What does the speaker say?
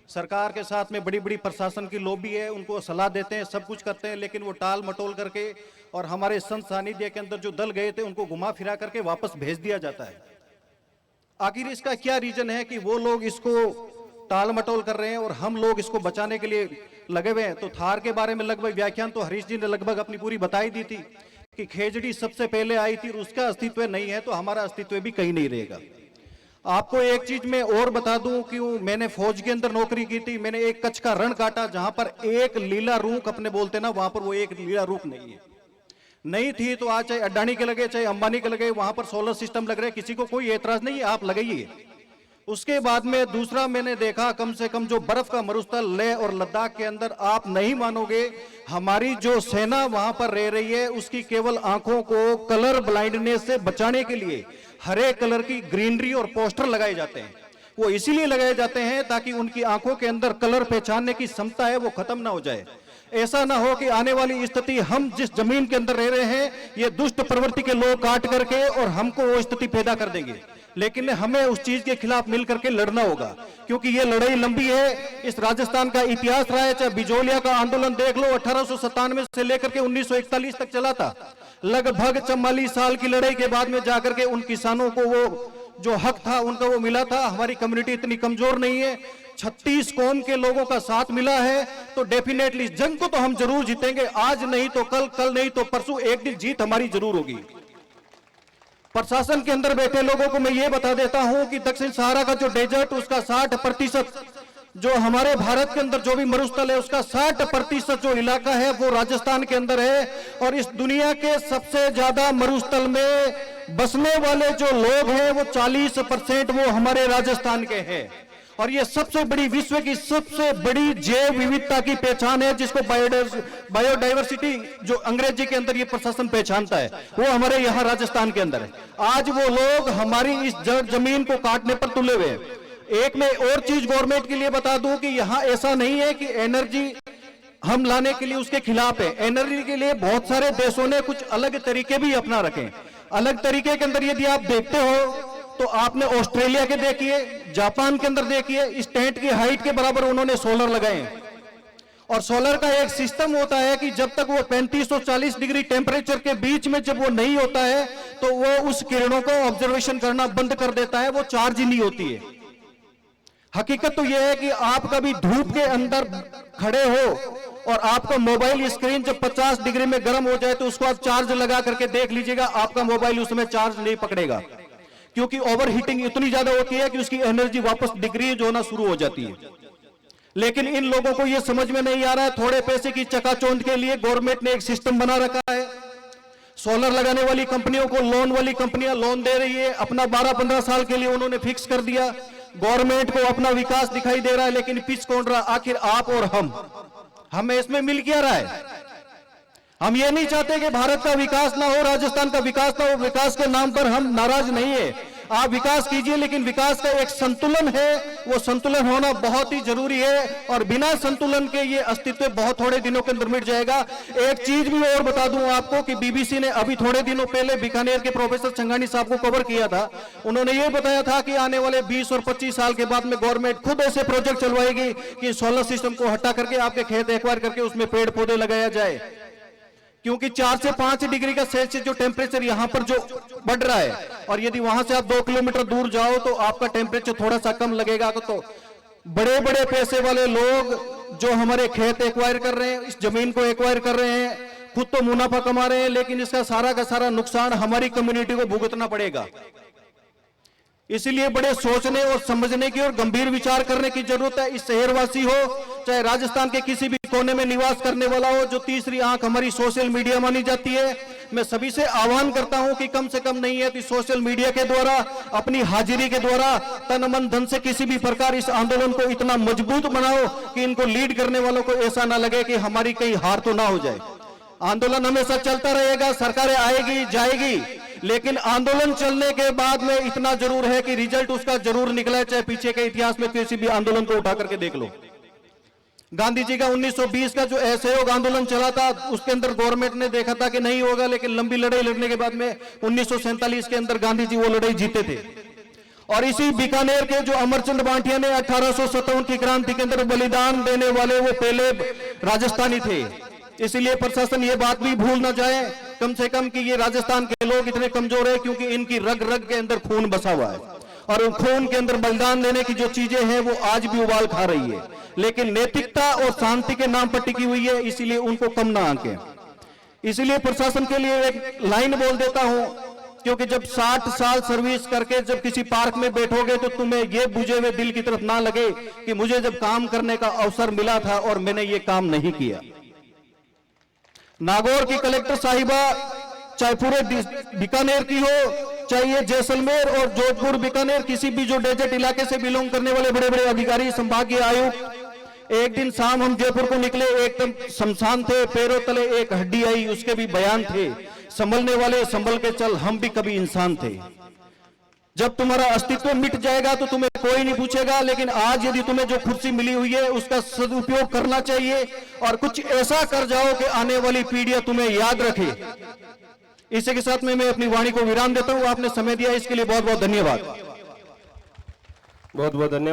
सरकार के साथ में बड़ी बड़ी प्रशासन की लॉबी है, उनको सलाह देते हैं, सब कुछ करते हैं, लेकिन वो टाल मटोल करके और हमारे संत सानिध्य के अंदर जो दल गए थे उनको घुमा फिरा करके वापस भेज दिया जाता है। आखिर इसका क्या रीजन है कि वो लोग इसको टाल मटोल कर रहे हैं और हम लोग इसको बचाने के लिए लगे हुए हैं? तो थार के बारे में लगभग व्याख्यान तो हरीश जी ने लगभग अपनी पूरी बताई दी थी कि खेजड़ी सबसे पहले आई थी, उसका अस्तित्व नहीं है तो हमारा अस्तित्व भी कहीं नहीं रहेगा। आपको एक चीज मैं और बता दूं कि मैंने फौज के अंदर नौकरी की थी, मैंने एक कच्छ का रण काटा जहां पर एक लीला रूख अपने बोलते ना, वहां पर वो एक लीला रूख नहीं है। नहीं थी तो आज चाहे अडानी के लगे चाहे अंबानी के लगे, वहां पर सोलर सिस्टम लग रहे, किसी को कोई एतराज नहीं है, आप लगाइए। उसके बाद में दूसरा मैंने देखा, कम से कम जो बर्फ का मरुस्थल लेह और लद्दाख के अंदर, आप नहीं मानोगे, हमारी जो सेना वहां पर रह रही है उसकी केवल आंखों को कलर ब्लाइंडनेस से बचाने के लिए हरे कलर की ग्रीनरी और पोस्टर लगाए जाते हैं। वो इसीलिए लगाए जाते हैं ताकि उनकी आंखों के अंदर कलर पहचानने की क्षमता है वो खत्म ना हो जाए। ऐसा ना हो कि आने वाली स्थिति हम जिस जमीन के अंदर रह रहे हैं ये दुष्ट प्रवृत्ति के लोग काट करके और हमको वो स्थिति पैदा कर देंगे। लेकिन हमें उस चीज के खिलाफ मिल करके लड़ना होगा, क्योंकि ये लड़ाई लंबी है। इस राजस्थान का इतिहास रहा है, चाहे बिजोलिया का आंदोलन देख लो, 1897 से लेकर के 1941 तक चला था। लगभग 44 साल की लड़ाई के बाद में जाकर के उन किसानों को वो जो हक था उनका वो मिला था। हमारी कम्युनिटी इतनी कमजोर नहीं है, 36 कौम के लोगों का साथ मिला है, तो डेफिनेटली जंग को तो हम जरूर जीतेंगे। आज नहीं तो कल, कल नहीं तो परसों, एक दिन जीत हमारी जरूर होगी। प्रशासन के अंदर बैठे लोगों को मैं ये बता देता हूं कि दक्षिण सहारा का जो डेजर्ट, उसका 60%, जो हमारे भारत के अंदर जो भी मरुस्थल है उसका 60% जो इलाका है वो राजस्थान के अंदर है। और इस दुनिया के सबसे ज्यादा मरुस्थल में बसने वाले जो लोग हैं वो 40% वो हमारे राजस्थान के हैं। और ये सबसे बड़ी, विश्व की सबसे बड़ी जैव विविधता की पहचान है, जिसको बायोडाइवर्सिटी जो अंग्रेजी के अंदर ये प्रशासन पहचानता है, वो हमारे यहाँ राजस्थान के अंदर है। आज वो लोग हमारी इस जमीन को काटने पर तुले हुए हैं। एक मैं और चीज गवर्नमेंट के लिए बता दूं कि यहाँ ऐसा नहीं है कि एनर्जी हम लाने के लिए उसके खिलाफ है। एनर्जी के लिए बहुत सारे देशों ने कुछ अलग तरीके भी अपना रखे। अलग तरीके के अंदर यदि आप देखते हो तो आपने ऑस्ट्रेलिया के देखिए, जापान के अंदर देखिए, इस टेंट की हाइट के बराबर उन्होंने सोलर लगाए हैं। और सोलर का एक सिस्टम होता है कि जब तक वो 3540 डिग्री टेम्परेचर के बीच में जब वो नहीं होता है तो वो उस किरणों को ऑब्जर्वेशन करना बंद कर देता है, वो चार्ज ही नहीं होती है। हकीकत तो यह है कि आप कभी धूप के अंदर खड़े हो और आपका मोबाइल स्क्रीन जब 50 डिग्री में गर्म हो जाए तो उसको आप चार्ज लगा करके देख लीजिएगा, आपका मोबाइल उसमें चार्ज नहीं पकड़ेगा, क्योंकि ओवर हीटिंग इतनी ज्यादा होती है कि उसकी एनर्जी वापस डिक्रीज होना शुरू हो जाती है। लेकिन इन लोगों को यह समझ में नहीं आ रहा है, थोड़े पैसे की चकाचौंध के लिए गवर्नमेंट ने एक सिस्टम बना रखा है। सोलर लगाने वाली कंपनियों को लोन वाली कंपनियां लोन दे रही है, अपना 12-15 साल के लिए उन्होंने फिक्स कर दिया। गवर्नमेंट को अपना विकास दिखाई दे रहा है, लेकिन पिच कौन रहा? आखिर आप और हमें इसमें मिल क्या रहा है? हम ये नहीं चाहते कि भारत का विकास ना हो, राजस्थान का विकास ना हो। विकास के नाम पर हम नाराज नहीं है, आप विकास कीजिए, लेकिन विकास का एक संतुलन है, वो संतुलन होना बहुत ही जरूरी है। और बिना संतुलन के ये अस्तित्व बहुत थोड़े दिनों के अंदर मिट जाएगा। एक चीज भी और बता दूं आपको कि बीबीसी ने अभी थोड़े दिनों पहले बीकानेर के प्रोफेसर संघानी साहब को कवर किया था। उन्होंने ये बताया था कि आने वाले 20 और 25 साल के बाद में गवर्नमेंट खुद ऐसे प्रोजेक्ट चलवाएगी कि सोलर सिस्टम को हटा करके आपके खेत एक्वायर करके उसमें पेड़ पौधे लगाया जाए। क्योंकि 4 से 5 डिग्री का सेल्सियस जो टेम्परेचर यहाँ पर जो बढ़ रहा है, और यदि वहां से आप 2 किलोमीटर दूर जाओ तो आपका टेम्परेचर थोड़ा सा कम लगेगा। तो बड़े बड़े पैसे वाले लोग जो हमारे खेत एक्वायर कर रहे हैं, इस जमीन को एक्वायर कर रहे हैं, खुद तो मुनाफा कमा रहे हैं, लेकिन इसका सारा का सारा नुकसान हमारी कम्युनिटी को भुगतना पड़ेगा। इसलिए बड़े सोचने और समझने की और गंभीर विचार करने की जरूरत है। इस शहरवासी हो चाहे राजस्थान के किसी भी कोने में निवास करने वाला हो, जो तीसरी आंख हमारी सोशल मीडिया मानी जाती है, मैं सभी से आह्वान करता हूं कि कम से कम नहीं है कि सोशल मीडिया के द्वारा, अपनी हाजिरी के द्वारा, तन मन धन से किसी भी प्रकार इस आंदोलन को इतना मजबूत बनाओ कि इनको लीड करने वालों को ऐसा ना लगे कि हमारी कहीं हार तो ना हो जाए। आंदोलन हमेशा चलता रहेगा, सरकारें आएगी जाएगी, लेकिन आंदोलन चलने के बाद में इतना जरूर है कि रिजल्ट उसका जरूर निकला है, चाहे पीछे के इतिहास में किसी भी आंदोलन को उठा करके देख लो। गांधी जी का 1920 का जो असहयोग आंदोलन चला था, उसके अंदर गवर्नमेंट ने देखा था कि नहीं होगा, लेकिन लंबी लड़ाई लड़ने के बाद में 1947 के अंदर गांधी जी वो लड़ाई जीते थे। और इसी बीकानेर के जो अमरचंद बांटिया ने 1857 की क्रांति के अंदर बलिदान देने वाले वो पहले राजस्थानी थे। इसलिए प्रशासन ये बात भी भूल ना जाए कम से कम कि ये राजस्थान के लोग इतने कमजोर है क्योंकि इनकी रग रग के अंदर खून बसा हुआ है और उन खून के अंदर बलिदान देने की जो चीजें हैं वो आज भी उबाल खा रही है, लेकिन नैतिकता और शांति के नाम पर टिकी हुई है, इसीलिए उनको कम ना आंके। इसलिए प्रशासन के लिए एक लाइन बोल देता हूं, क्योंकि जब 60 साल सर्विस करके जब किसी पार्क में बैठोगे तो तुम्हें ये बुझे हुए दिल की तरफ ना लगे कि मुझे जब काम करने का अवसर मिला था और मैंने ये काम नहीं किया। नागौर की कलेक्टर साहिबा चाहे पूरे बीकानेर की हो, चाहे ये जैसलमेर और जोधपुर बीकानेर किसी भी जो डेजर्ट इलाके से बिलोंग करने वाले बड़े बड़े अधिकारी, संभागीय आयुक्त, एक दिन शाम हम जयपुर को निकले, एकदम शमशान थे, पैरों तले एक हड्डी आई, उसके भी बयान थे, संभलने वाले संभल के चल, हम भी कभी इंसान थे। जब तुम्हारा अस्तित्व मिट जाएगा तो तुम्हें कोई नहीं पूछेगा, लेकिन आज यदि तुम्हें जो कुर्सी मिली हुई है उसका सदुपयोग करना चाहिए और कुछ ऐसा कर जाओ कि आने वाली पीढ़ियां तुम्हें याद रखे। इसी के साथ में मैं अपनी वाणी को विराम देता हूं। आपने समय दिया इसके लिए बहुत बहुत धन्यवाद। बहुत बहुत धन्यवाद।